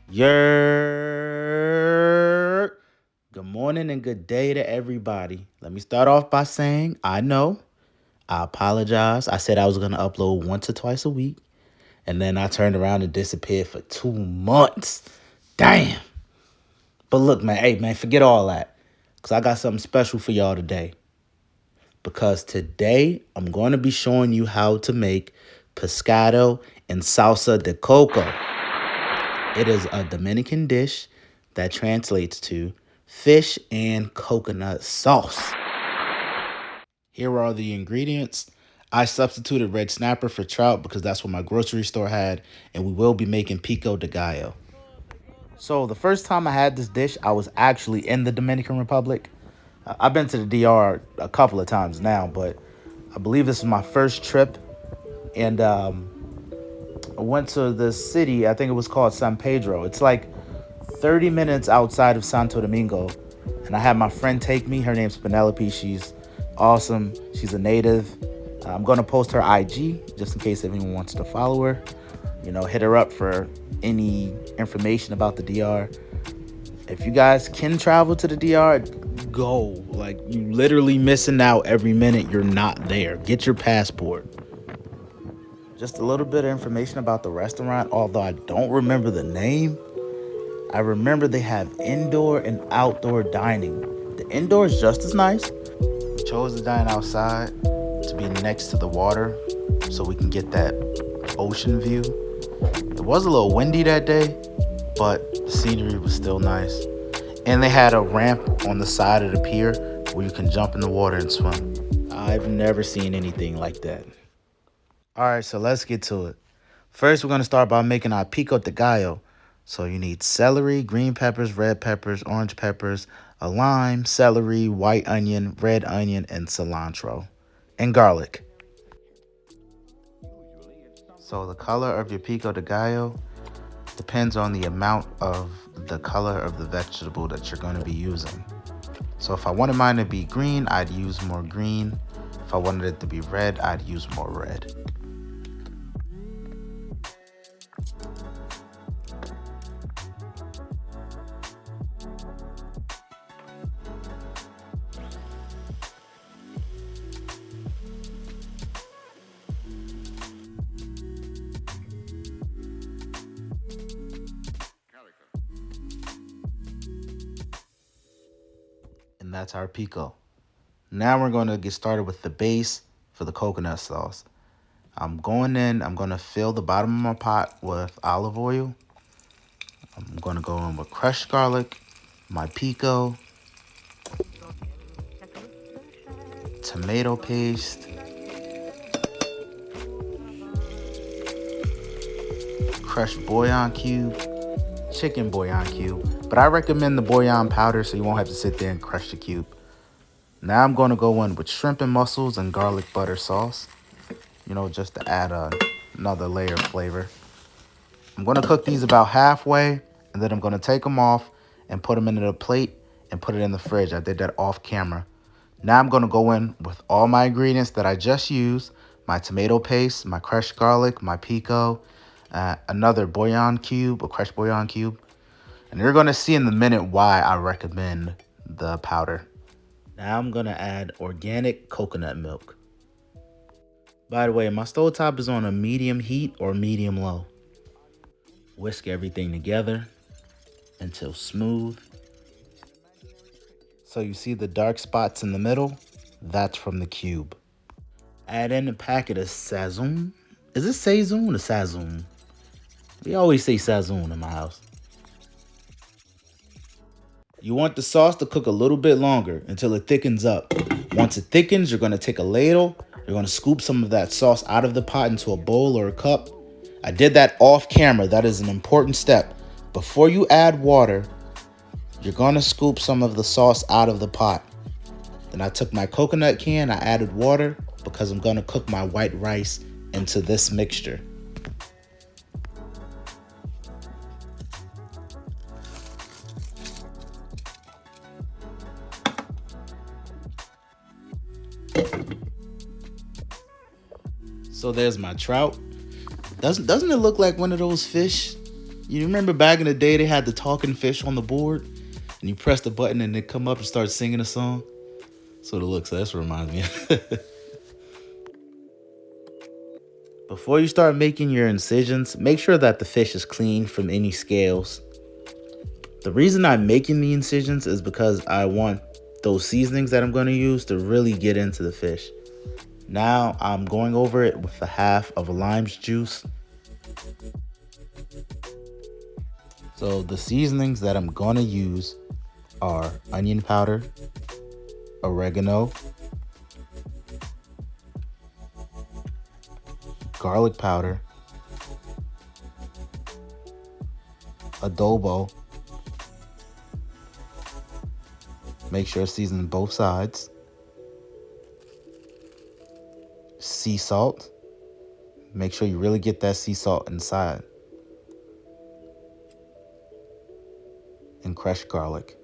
Yer. Good morning and good day to everybody. Let me start off by saying I know. I apologize. I said I was going to upload once or twice a week, and then I turned around and disappeared for 2 months. Damn. But look, man, hey, man, forget all that because I got something special for y'all today. Because today I'm going to be showing you how to make pescado and salsa de coco. It is a Dominican dish that translates to fish and coconut sauce. Here are the ingredients. I substituted red snapper for trout because that's what my grocery store had, and we will be making pico de gallo. So the first time I had this dish, I was actually in the Dominican Republic. I've been to the DR a couple of times now, but I believe this is my first trip, and I went to the city. I think it was called San Pedro. It's like 30 minutes outside of Santo Domingo. And I had my friend take me. Her name's Penelope. She's awesome. She's a native. I'm going to post her IG just in case anyone wants to follow her. You know, hit her up for any information about the DR. If you guys can travel to the DR, go. Like, you literally missing out every minute you're not there. Get your passport. Just a little bit of information about the restaurant, although I don't remember the name. I remember they have indoor and outdoor dining. The indoor is just as nice. We chose to dine outside to be next to the water so we can get that ocean view. It was a little windy that day, but the scenery was still nice. And they had a ramp on the side of the pier where you can jump in the water and swim. I've never seen anything like that. All right, so let's get to it. First, we're going to start by making our pico de gallo. So you need celery, green peppers, red peppers, orange peppers, a lime, celery, white onion, red onion, and cilantro, and garlic. So the color of your pico de gallo depends on the amount of the color of the vegetable that you're going to be using. So if I wanted mine to be green, I'd use more green. If I wanted it to be red, I'd use more red. And that's our pico. Now we're going to get started with the base for the coconut sauce. I'm going to fill the bottom of my pot with olive oil. I'm going to go in with crushed garlic, my pico, tomato paste, crushed bouillon cube, chicken bouillon cube. But I recommend the bouillon powder so you won't have to sit there and crush the cube. Now I'm going to go in with shrimp and mussels and garlic butter sauce, you know, just to add another layer of flavor. I'm going to cook these about halfway, and then I'm going to take them off and put them into a plate and put it in the fridge. I did that off camera. Now I'm going to go in with all my ingredients that I just used, my tomato paste, my crushed garlic, my pico, another bouillon cube, a crushed bouillon cube. And you're going to see in a minute why I recommend the powder. Now I'm going to add organic coconut milk. By the way, my stovetop is on a medium heat or medium low. Whisk everything together until smooth. So you see the dark spots in the middle? That's from the cube. Add in a packet of Sazon. Is it Sazon or Sazon? We always say Sazon in my house. You want the sauce to cook a little bit longer until it thickens up. Once it thickens, you're going to take a ladle. You're going to scoop some of that sauce out of the pot into a bowl or a cup. I did that off camera. That is an important step. Before you add water, you're going to scoop some of the sauce out of the pot. Then I took my coconut can, I added water because I'm going to cook my white rice into this mixture. So there's my trout. Doesn't it look like one of those fish? You remember back in the day they had the talking fish on the board, and you press the button and they come up and start singing a song. So it looks. That's what reminds me. Before you start making your incisions, make sure that the fish is clean from any scales. The reason I'm making the incisions is because I want those seasonings that I'm going to use to really get into the fish. Now I'm going over it with a half of a lime's juice. So the seasonings that I'm going to use are onion powder, oregano, garlic powder, adobo. Make sure it's seasoned both sides. Sea salt. Make sure you really get that sea salt inside. And crushed garlic.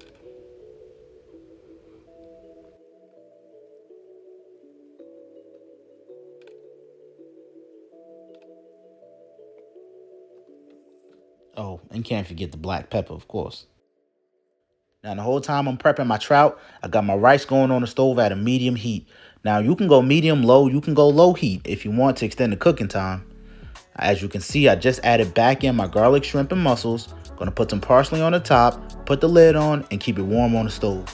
Oh, and can't forget the black pepper, of course. Now, the whole time I'm prepping my trout, I got my rice going on the stove at a medium heat. Now, you can go medium low, you can go low heat if you want to extend the cooking time. As you can see, I just added back in my garlic, shrimp, and mussels. Gonna put some parsley on the top, put the lid on, and keep it warm on the stove.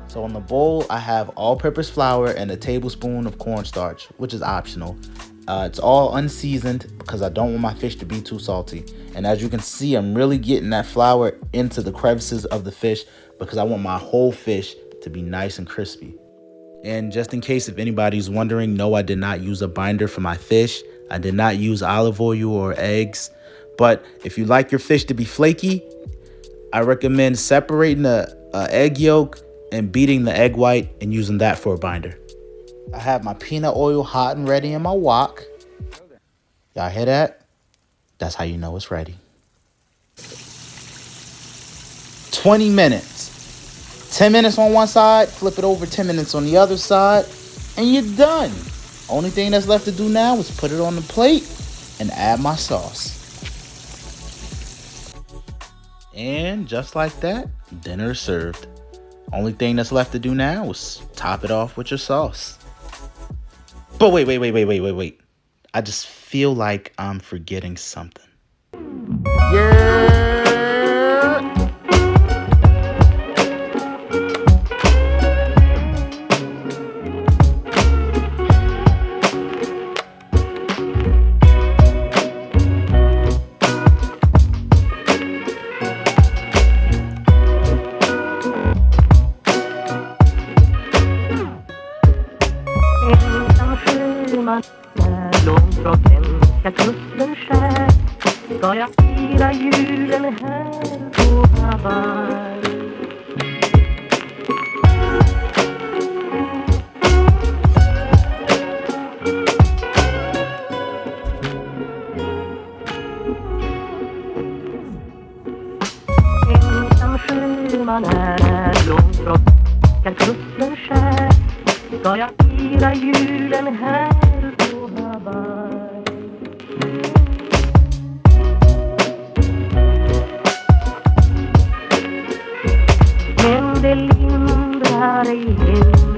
So on the bowl, I have all-purpose flour and a tablespoon of cornstarch, which is optional. It's all unseasoned because I don't want my fish to be too salty. And as you can see, I'm really getting that flour into the crevices of the fish because I want my whole fish to be nice and crispy. And just in case if anybody's wondering, no, I did not use a binder for my fish. I did not use olive oil or eggs. But if you like your fish to be flaky, I recommend separating the egg yolk and beating the egg white and using that for a binder. I have my peanut oil hot and ready in my wok. Y'all hear that? That's how you know it's ready. 20 minutes. 10 minutes on one side, flip it over 10 minutes on the other side, and you're done. Only thing that's left to do now is put it on the plate and add my sauce. And just like that, dinner is served. Only thing that's left to do now is top it off with your sauce. But wait. I just feel like I'm forgetting something. Yeah. Långt från svenska kusten skär ska jag fira julen här på Hawaii. Ensam sjöman är långt från svenska kusten skär ska jag fira julen här på Hawaii. Men det lindrar ej